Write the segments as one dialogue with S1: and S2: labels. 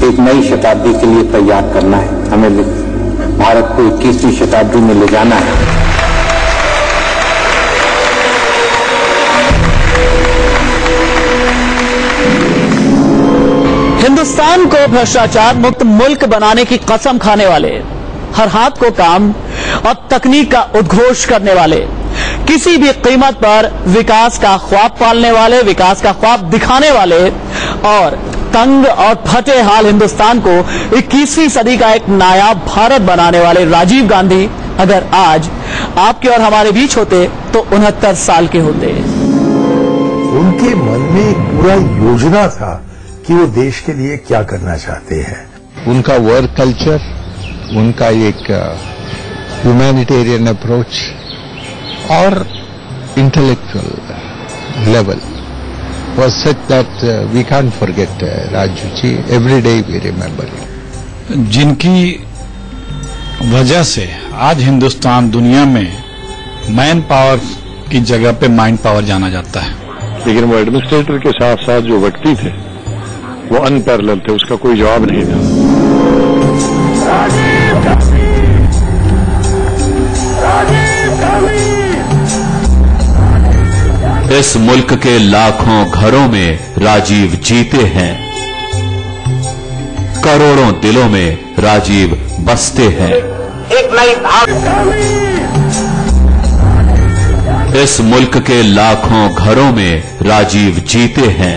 S1: एक नई शताब्दी के लिए तैयार करना है। हमें भारत को 21वीं शताब्दी में ले जाना है।
S2: हिंदुस्तान को भ्रष्टाचार मुक्त मुल्क बनाने की कसम खाने वाले, हर हाथ को काम और तकनीक का उद्घोष करने वाले, किसी भी कीमत पर विकास का ख्वाब पालने वाले, विकास का ख्वाब दिखाने वाले और तंग और फटे हाल हिंदुस्तान को 21वीं सदी का एक नायाब भारत बनाने वाले राजीव गांधी अगर आज आपके और हमारे बीच होते तो 69 साल के होते।
S3: उनके मन में एक पूरा योजना था कि वो देश के लिए क्या करना चाहते हैं।
S4: उनका वर्क कल्चर, उनका एक ह्यूमैनिटेरियन अप्रोच और intellectual level was such that we can't forget Raju ji. Every day we remember him.
S5: जिनकी वजह से आज हिंदुस्तान दुनिया में मैन पावर की जगह पे माइंड पावर जाना जाता है।
S6: लेकिन वो एडमिनिस्ट्रेटर के साथ साथ जो व्यक्ति थे वो अनपैरेलल थे, उसका कोई जवाब नहीं था।
S7: इस मुल्क के लाखों घरों में राजीव जीते हैं, करोड़ों दिलों में राजीव बसते हैं।
S8: एक नई
S7: इस मुल्क के लाखों घरों में राजीव जीते हैं,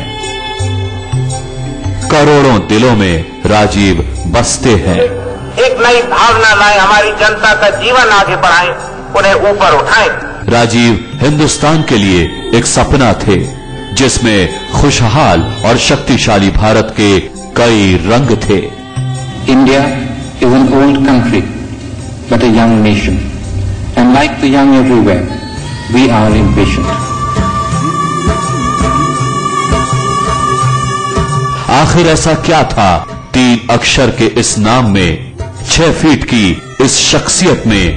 S7: करोड़ों दिलों में राजीव बसते हैं।
S8: एक नई भावना लाए, हमारी जनता का जीवन आगे बढ़ाएं, उन्हें ऊपर उठाएं।
S7: राजीव हिंदुस्तान के लिए एक सपना थे जिसमें खुशहाल और शक्तिशाली भारत के कई रंग थे।
S1: India is an old country, but a young nation. And like the young everywhere, we are impatient.
S7: आखिर ऐसा क्या था 3 अक्षर के इस नाम में, 6 फीट की इस शख्सियत में,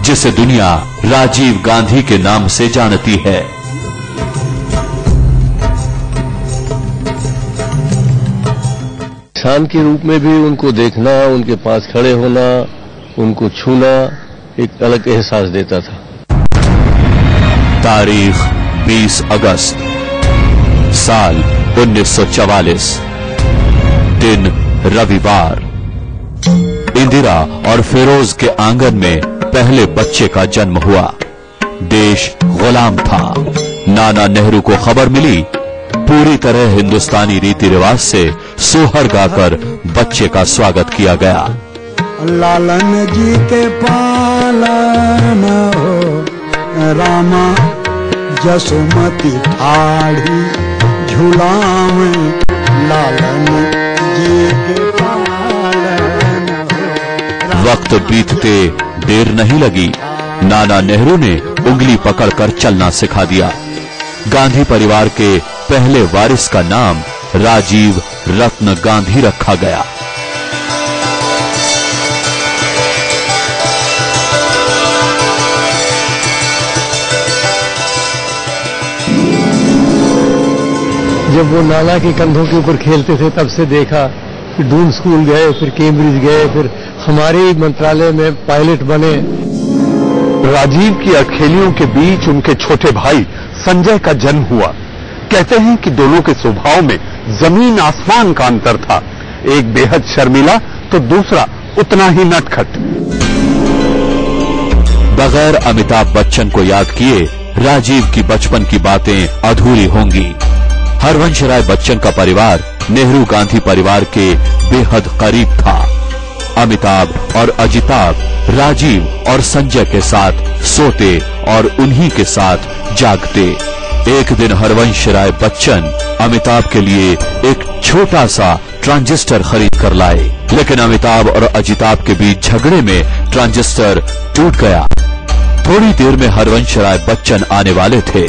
S7: जिसे दुनिया राजीव गांधी के नाम से जानती है।
S4: इंसान के रूप में भी उनको देखना, उनके पास खड़े होना, उनको छूना एक अलग एहसास देता था।
S7: तारीख 20 अगस्त साल 1944, दिन रविवार। इंदिरा और फिरोज के आंगन में पहले बच्चे का जन्म हुआ। देश गुलाम था। नाना नेहरू को खबर मिली। पूरी तरह हिंदुस्तानी रीति रिवाज से सोहर गाकर बच्चे का स्वागत किया गया।
S9: लालन जी के पालन हो रामा, जसुमती ठाड़ी झूलावे, लालन जी के पालन हो।
S7: वक्त बीतते देर नहीं लगी। नाना नेहरू ने उंगली पकड़कर चलना सिखा दिया। गांधी परिवार के पहले वारिस का नाम राजीव रत्न गांधी रखा गया।
S4: जब वो नाना के कंधों के ऊपर खेलते थे तब से देखा, फिर डून स्कूल गए, फिर कैम्ब्रिज गए, फिर हमारे मंत्रालय में पायलट बने।
S3: राजीव की अखेलियों के बीच उनके छोटे भाई संजय का जन्म हुआ। कहते हैं कि दोनों के स्वभाव में जमीन आसमान का अंतर था। एक बेहद शर्मिला तो दूसरा उतना ही नटखट।
S7: बगैर अमिताभ बच्चन को याद किए राजीव की बचपन की बातें अधूरी होंगी। हरवंश राय बच्चन का परिवार नेहरू गांधी परिवार के बेहद करीब था। अमिताभ और अजिताभ राजीव और संजय के साथ सोते और उन्हीं के साथ जागते। एक दिन हरवंश राय बच्चन अमिताभ के लिए एक छोटा सा ट्रांजिस्टर खरीद कर लाए, लेकिन अमिताभ और अजिताभ के बीच झगड़े में ट्रांजिस्टर टूट गया। थोड़ी देर में हरवंश राय बच्चन आने वाले थे।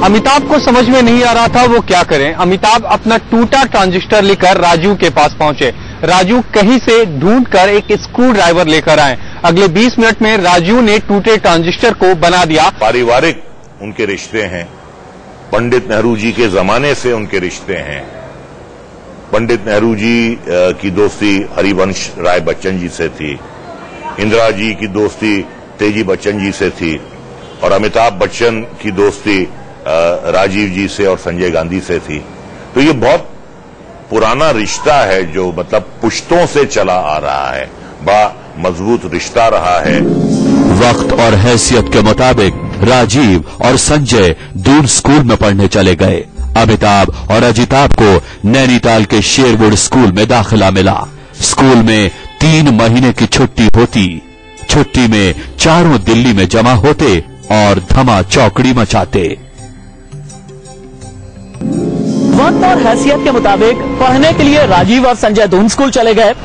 S10: अमिताभ को समझ में नहीं आ रहा था वो क्या करें। अमिताभ अपना टूटा ट्रांजिस्टर लेकर राजू के पास पहुंचे। राजू कहीं से ढूंढकर एक स्क्रू ड्राइवर लेकर आए। अगले 20 मिनट में राजू ने टूटे ट्रांजिस्टर को बना दिया।
S6: पारिवारिक उनके रिश्ते हैं, पंडित नेहरू जी के जमाने से उनके रिश्ते हैं।
S11: पंडित नेहरू जी की दोस्ती हरिवंश राय बच्चन जी से थी, इंदिरा जी की दोस्ती तेजी बच्चन जी से थी, और अमिताभ बच्चन की दोस्ती राजीव जी से और संजय गांधी से थी। तो ये बहुत पुराना रिश्ता है जो मतलब पुश्तों से चला आ रहा है, बड़ा मजबूत रिश्ता रहा है।
S7: वक्त और हैसियत के मुताबिक राजीव और संजय दून स्कूल में पढ़ने चले गए। अमिताभ और अजिताभ को नैनीताल के शेरवुड स्कूल में दाखिला मिला। स्कूल में 3 महीने की छुट्टी होती। छुट्टी में चारों दिल्ली में जमा होते और धमा चौकड़ी मचाते।
S2: वक्त और हैसियत के मुताबिक पढ़ने के लिए राजीव और संजय दून स्कूल चले गए।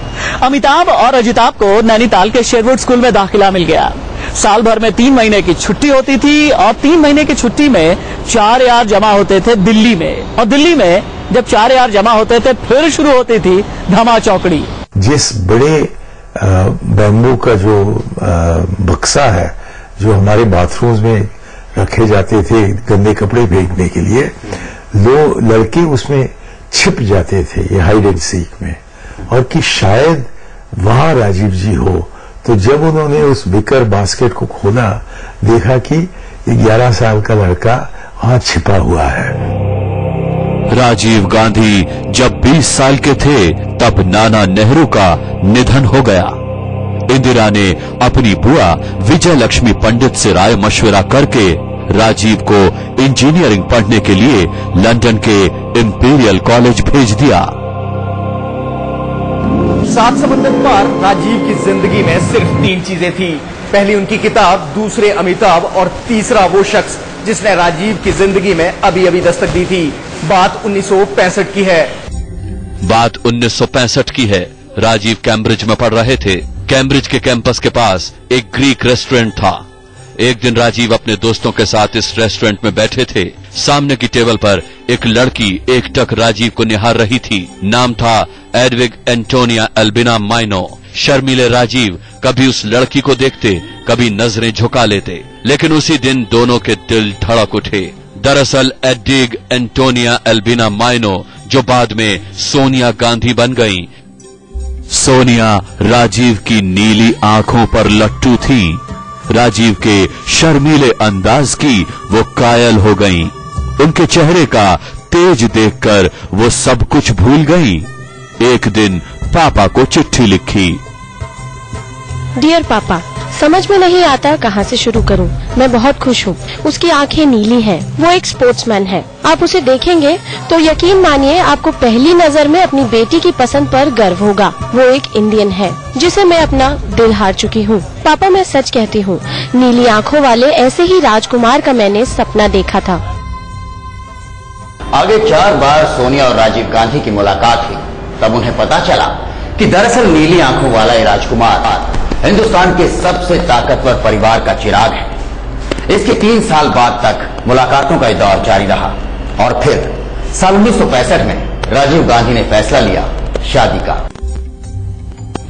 S2: अमिताभ और अजिताभ को नैनीताल के शेरवुड स्कूल में दाखिला मिल गया। साल भर में 3 महीने की छुट्टी होती थी और 3 महीने की छुट्टी में 4 यार जमा होते थे दिल्ली में, और दिल्ली में जब 4 यार जमा होते थे फिर शुरू होती थी धमा चौकड़ी।
S12: जिस बड़े बैम्बू का जो बक्सा है जो हमारे बाथरूम्स में रखे जाते थे गंदे कपड़े फेंकने के लिए, लड़के उसमें छिप जाते थे ये हाइड एंड सीक में, और कि शायद वहां राजीव जी हो। तो जब उन्होंने उस बिकर बास्केट को खोला, देखा कि 11 साल का लड़का वहां छिपा हुआ है।
S7: राजीव गांधी जब 20 साल के थे तब नाना नेहरू का निधन हो गया। इंदिरा ने अपनी बुआ विजय लक्ष्मी पंडित से राय मशविरा करके राजीव को इंजीनियरिंग पढ़ने के लिए लंदन के इंपीरियल कॉलेज भेज दिया।
S13: 7 समुंदर पार राजीव की जिंदगी में सिर्फ 3 चीजें थी। पहली उनकी किताब, दूसरे अमिताभ और तीसरा वो शख्स जिसने राजीव की जिंदगी में अभी अभी दस्तक दी थी। बात 1965 की है।
S7: बात 1965 की है। राजीव कैम्ब्रिज में पढ़ रहे थे। कैम्ब्रिज के कैंपस के पास एक ग्रीक रेस्टोरेंट था। एक दिन राजीव अपने दोस्तों के साथ इस रेस्टोरेंट में बैठे थे। सामने की टेबल पर एक लड़की एकटक राजीव को निहार रही थी। नाम था एडविग एंटोनिया एल्बिना माइनो। शर्मीले राजीव कभी उस लड़की को देखते, कभी नजरें झुका लेते, लेकिन उसी दिन दोनों के दिल धड़क उठे। दरअसल एडविग एंटोनिया एल्बिना माइनो, जो बाद में सोनिया गांधी बन गईं। सोनिया राजीव की नीली आंखों पर लट्टू थी। राजीव के शर्मीले अंदाज की वो कायल हो गईं। उनके चेहरे का तेज देखकर वो सब कुछ भूल गईं। एक दिन पापा को चिट्ठी लिखी।
S14: डियर पापा, समझ में नहीं आता कहाँ से शुरू करूँ। मैं बहुत खुश हूँ। उसकी आंखें नीली हैं। वो एक स्पोर्ट्समैन है। आप उसे देखेंगे तो यकीन मानिए आपको पहली नजर में अपनी बेटी की पसंद पर गर्व होगा। वो एक इंडियन है जिसे मैं अपना दिल हार चुकी हूँ। पापा, मैं सच कहती हूँ, नीली आंखों वाले ऐसे ही राजकुमार का मैंने सपना देखा था।
S15: आगे 4 बार सोनिया और राजीव गांधी की मुलाकात हुई। तब उन्हें पता चला कि दरअसल नीली आंखों वाला ये राजकुमार हिंदुस्तान के सबसे ताकतवर परिवार का चिराग है। इसके 3 साल बाद तक मुलाकातों का दौर जारी रहा और फिर साल 1965 में राजीव गांधी ने फैसला लिया शादी का।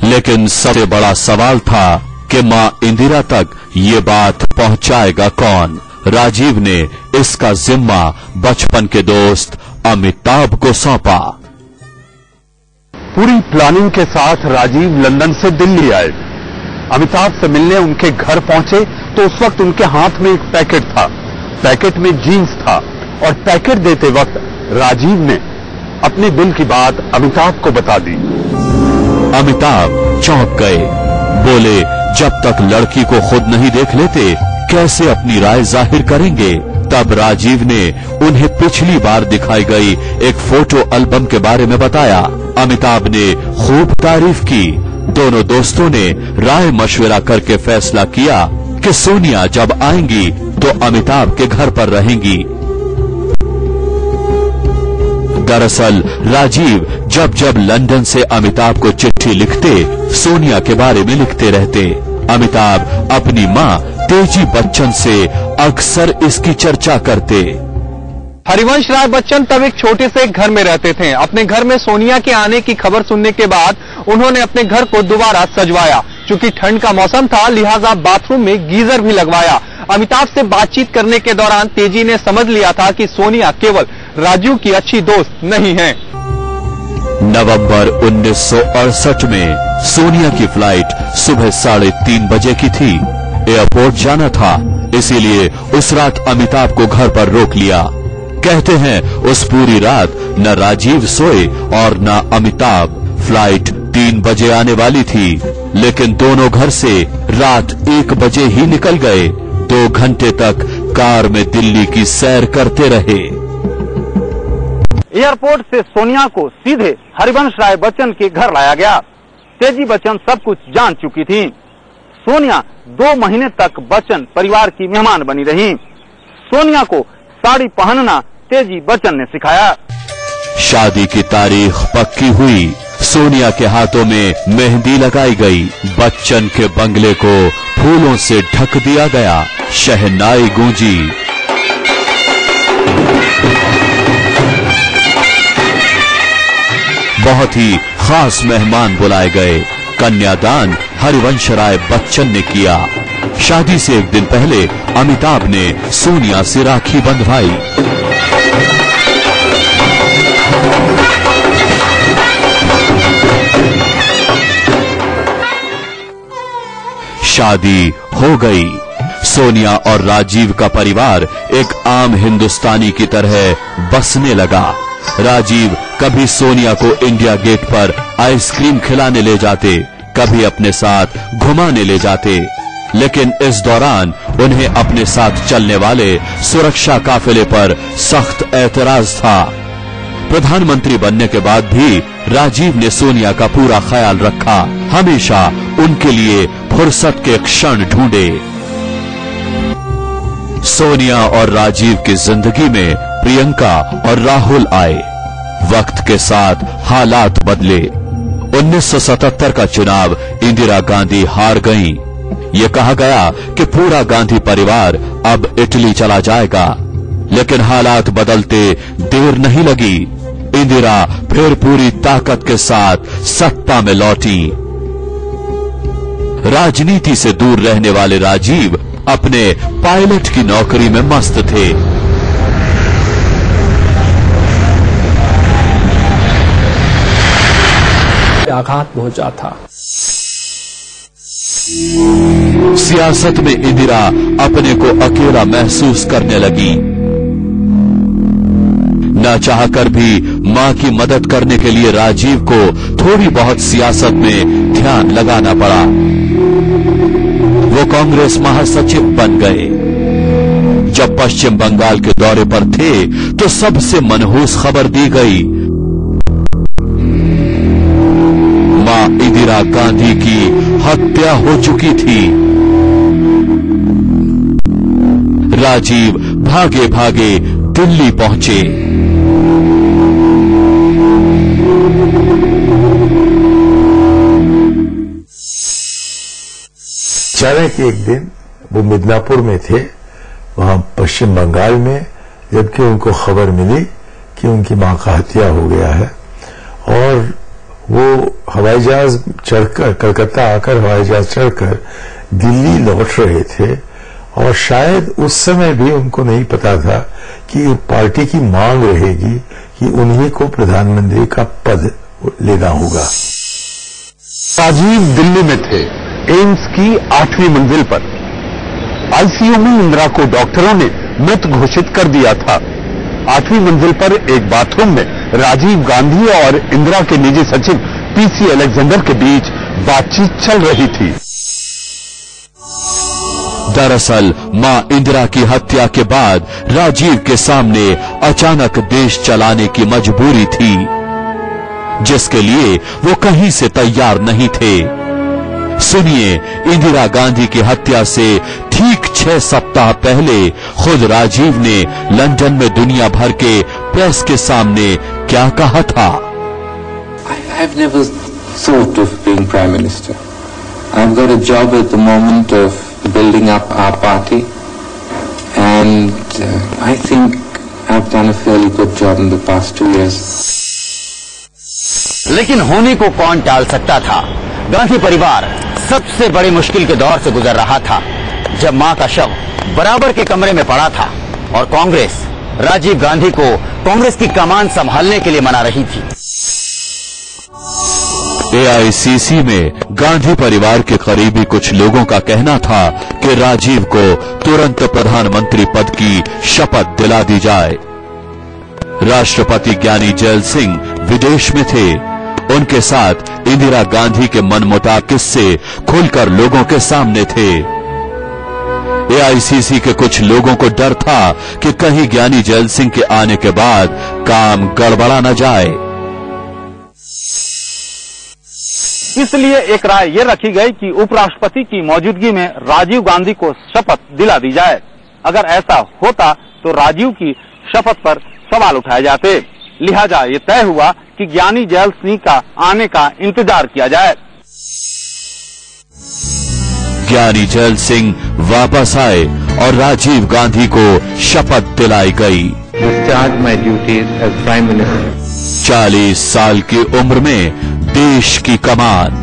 S7: लेकिन सबसे बड़ा सवाल था कि मां इंदिरा तक ये बात पहुंचाएगा कौन। राजीव ने इसका जिम्मा बचपन के दोस्त अमिताभ को सौंपा।
S3: पूरी प्लानिंग के साथ राजीव लंदन से दिल्ली आए। अमिताभ से मिलने उनके घर पहुंचे तो उस वक्त उनके हाथ में एक पैकेट था। पैकेट में जीन्स था और पैकेट देते वक्त राजीव ने अपने दिल की बात अमिताभ को बता दी।
S7: अमिताभ चौंक गए। बोले, जब तक लड़की को खुद नहीं देख लेते कैसे अपनी राय जाहिर करेंगे। तब राजीव ने उन्हें पिछली बार दिखाई गई एक फोटो एल्बम के बारे में बताया। अमिताभ ने खूब तारीफ की। दोनों दोस्तों ने राय मशविरा करके फैसला किया कि सोनिया जब आएंगी तो अमिताभ के घर पर रहेंगी। दरअसल राजीव जब जब लंदन से अमिताभ को चिट्ठी लिखते, सोनिया के बारे में लिखते रहते। अमिताभ अपनी मां तेजी बच्चन से अक्सर इसकी चर्चा करते।
S10: हरिवंश राय बच्चन तब एक छोटे से घर में रहते थे। अपने घर में सोनिया के आने की खबर सुनने के बाद उन्होंने अपने घर को दोबारा सजवाया। चूंकि ठंड का मौसम था, लिहाजा बाथरूम में गीजर भी लगवाया। अमिताभ से बातचीत करने के दौरान तेजी ने समझ लिया था कि सोनिया केवल राजीव की अच्छी दोस्त नहीं है।
S7: नवंबर 1968 में सोनिया की फ्लाइट सुबह 3:30 बजे की थी। एयरपोर्ट जाना था, इसीलिए उस रात अमिताभ को घर पर रोक लिया। कहते हैं उस पूरी रात न राजीव सोए और न अमिताभ। फ्लाइट 3 बजे आने वाली थी, लेकिन दोनों घर से रात 1 बजे ही निकल गए। 2 घंटे तक कार में दिल्ली की सैर करते रहे।
S10: एयरपोर्ट से सोनिया को सीधे हरिवंश राय बच्चन के घर लाया गया। तेजी बच्चन सब कुछ जान चुकी थी। सोनिया 2 महीने तक बच्चन परिवार की मेहमान बनी रही। सोनिया को साड़ी पहनना तेजी बच्चन ने सिखाया।
S7: शादी की तारीख पक्की हुई। सोनिया के हाथों में मेहंदी लगाई गई। बच्चन के बंगले को फूलों से ढक दिया गया। शहनाई गूंजी। बहुत ही खास मेहमान बुलाए गए। कन्यादान हरिवंश राय बच्चन ने किया। शादी से 1 दिन पहले अमिताभ ने सोनिया से राखी बंधवाई। शादी हो गई। सोनिया और राजीव का परिवार एक आम हिंदुस्तानी की तरह बसने लगा। राजीव कभी सोनिया को इंडिया गेट पर आइसक्रीम खिलाने ले जाते, कभी अपने साथ घुमाने ले जाते, लेकिन इस दौरान उन्हें अपने साथ चलने वाले सुरक्षा काफिले पर सख्त ऐतराज था। प्रधानमंत्री बनने के बाद भी राजीव ने सोनिया का पूरा ख्याल रखा। हमेशा उनके लिए फुर्सत के क्षण ढूंढे। सोनिया और राजीव की जिंदगी में प्रियंका और राहुल आए। वक्त के साथ हालात बदले। 1977 का चुनाव इंदिरा गांधी हार गईं। ये कहा गया कि पूरा गांधी परिवार अब इटली चला जाएगा, लेकिन हालात बदलते देर नहीं लगी। इंदिरा फिर पूरी ताकत के साथ सत्ता में लौटी। राजनीति से दूर रहने वाले राजीव अपने पायलट की नौकरी में मस्त थे।
S2: आघात पहुंचा था।
S7: सियासत में इंदिरा अपने को अकेला महसूस करने लगी। न चाहकर भी मां की मदद करने के लिए राजीव को थोड़ी बहुत सियासत में ध्यान लगाना पड़ा। वो कांग्रेस महासचिव बन गए। जब पश्चिम बंगाल के दौरे पर थे तो सबसे मनहूस खबर दी गई। मां इंदिरा गांधी की हत्या हो चुकी थी। राजीव भागे भागे दिल्ली पहुंचे।
S12: अचानक एक दिन वो मिदनापुर में थे, वहां पश्चिम बंगाल में, जबकि उनको खबर मिली कि उनकी मां का हत्या हो गया है, और वो हवाई जहाज चढ़कर, कलकत्ता आकर हवाई जहाज चढ़कर दिल्ली लौट रहे थे। और शायद उस समय भी उनको नहीं पता था कि पार्टी की मांग रहेगी कि उन्हीं को प्रधानमंत्री का पद लेना होगा।
S3: राजीव दिल्ली में थे, एम्स की 8वीं मंजिल पर। आईसीयू में इंदिरा को डॉक्टरों ने मृत घोषित कर दिया था। 8वीं मंजिल पर एक बाथरूम में राजीव गांधी और इंदिरा के निजी सचिव पीसी अलेक्जेंडर के बीच बातचीत चल रही थी।
S7: दरअसल मां इंदिरा की हत्या के बाद राजीव के सामने अचानक देश चलाने की मजबूरी थी, जिसके लिए वो कहीं से तैयार नहीं थे। सुनिए, इंदिरा गांधी की हत्या से ठीक 6 सप्ताह पहले खुद राजीव ने लंदन में दुनिया भर के प्रेस के सामने क्या कहा था।
S1: I've never thought of being Prime Minister. I've got a job at the moment of building up our party, and I think I've done a fairly good job in the past 2 years.
S15: लेकिन होने को कौन टाल सकता था। गांधी परिवार सबसे बड़ी मुश्किल के दौर से गुजर रहा था, जब मां का शव बराबर के कमरे में पड़ा था और कांग्रेस राजीव गांधी को कांग्रेस की कमान संभालने के लिए मना रही थी।
S7: एआईसीसी में गांधी परिवार के करीबी कुछ लोगों का कहना था कि राजीव को तुरंत प्रधानमंत्री पद की शपथ दिला दी जाए। राष्ट्रपति ज्ञानी जैल सिंह विदेश में थे। उनके साथ इंदिरा गांधी के मनमुटाव किस्से खुलकर लोगों के सामने थे। एआईसीसी के कुछ लोगों को डर था कि कहीं ज्ञानी जैल सिंह के आने के बाद काम गड़बड़ा न जाए।
S10: इसलिए एक राय ये रखी गई कि उपराष्ट्रपति की मौजूदगी में राजीव गांधी को शपथ दिला दी जाए। अगर ऐसा होता तो राजीव की शपथ पर सवाल उठाए जाते। लिहाजा ये तय हुआ कि ज्ञानी जैल सिंह का आने का इंतजार किया जाए।
S7: ज्ञानी जैल सिंह वापस आए और राजीव गांधी को शपथ दिलाई गई।
S1: Discharge my duties as Prime Minister.
S7: 40 साल की उम्र में देश की कमान।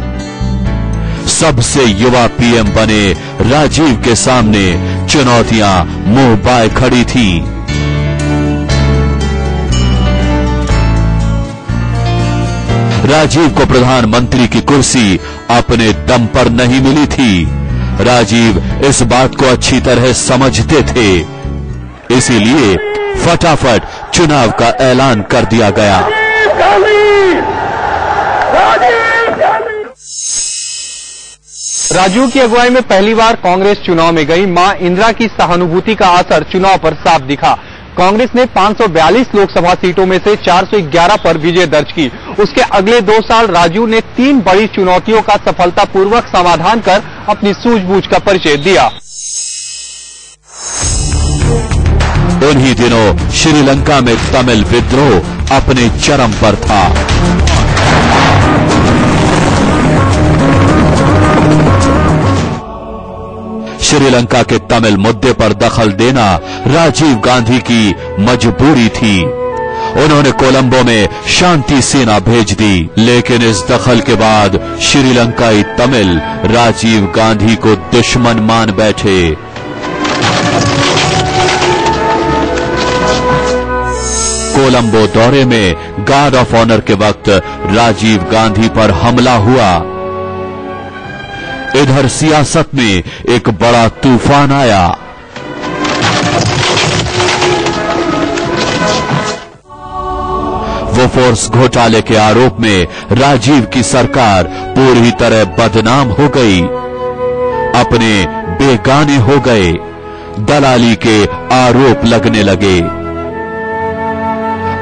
S7: सबसे युवा पीएम बने राजीव के सामने चुनौतियां मुंह बाए खड़ी थी। राजीव को प्रधानमंत्री की कुर्सी अपने दम पर नहीं मिली थी। राजीव इस बात को अच्छी तरह समझते थे, इसीलिए फटाफट चुनाव का ऐलान कर दिया गया।
S10: राजीव की अगुवाई में पहली बार कांग्रेस चुनाव में गई। मां इंदिरा की सहानुभूति का असर चुनाव पर साफ दिखा। कांग्रेस ने 542 लोकसभा सीटों में से 411 पर विजय दर्ज की। उसके अगले 2 साल राजीव ने 3 बड़ी चुनौतियों का सफलतापूर्वक समाधान कर अपनी सूझबूझ का परिचय दिया।
S7: उन्हीं दिनों श्रीलंका में तमिल विद्रोह अपने चरम पर था। श्रीलंका के तमिल मुद्दे पर दखल देना राजीव गांधी की मजबूरी थी। उन्होंने कोलंबो में शांति सेना भेज दी, लेकिन इस दखल के बाद श्रीलंकाई तमिल राजीव गांधी को दुश्मन मान बैठे। कोलंबो दौरे में गार्ड ऑफ ऑनर के वक्त राजीव गांधी पर हमला हुआ। इधर सियासत में एक बड़ा तूफान आया। वोफोर्स घोटाले के आरोप में राजीव की सरकार पूरी तरह बदनाम हो गई। अपने बेगाने हो गए। दलाली के आरोप लगने लगे।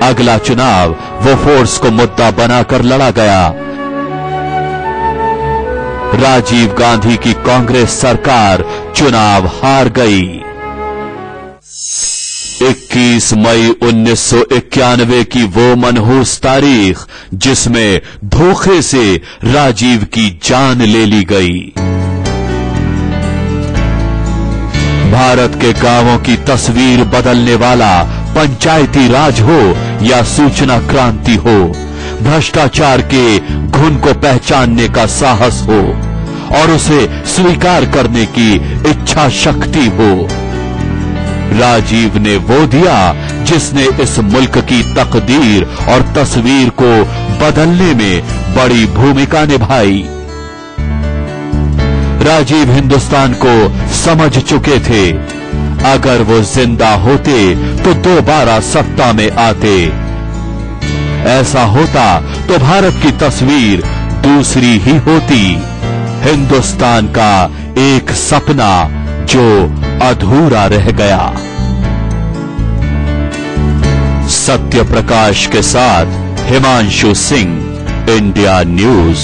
S7: अगला चुनाव वोफोर्स को मुद्दा बनाकर लड़ा गया। राजीव गांधी की कांग्रेस सरकार चुनाव हार गई। 21 मई 1991 की वो मनहूस तारीख जिसमें धोखे से राजीव की जान ले ली गई। भारत के गांवों की तस्वीर बदलने वाला पंचायती राज हो या सूचना क्रांति हो, भ्रष्टाचार के घुन को पहचानने का साहस हो और उसे स्वीकार करने की इच्छा शक्ति हो, राजीव ने वो दिया जिसने इस मुल्क की तकदीर और तस्वीर को बदलने में बड़ी भूमिका निभाई। राजीव हिंदुस्तान को समझ चुके थे। अगर वो जिंदा होते तो दोबारा सत्ता में आते। ऐसा होता तो भारत की तस्वीर दूसरी ही होती। हिंदुस्तान का एक सपना जो अधूरा रह गया। सत्य प्रकाश के साथ हिमांशु सिंह, इंडिया न्यूज।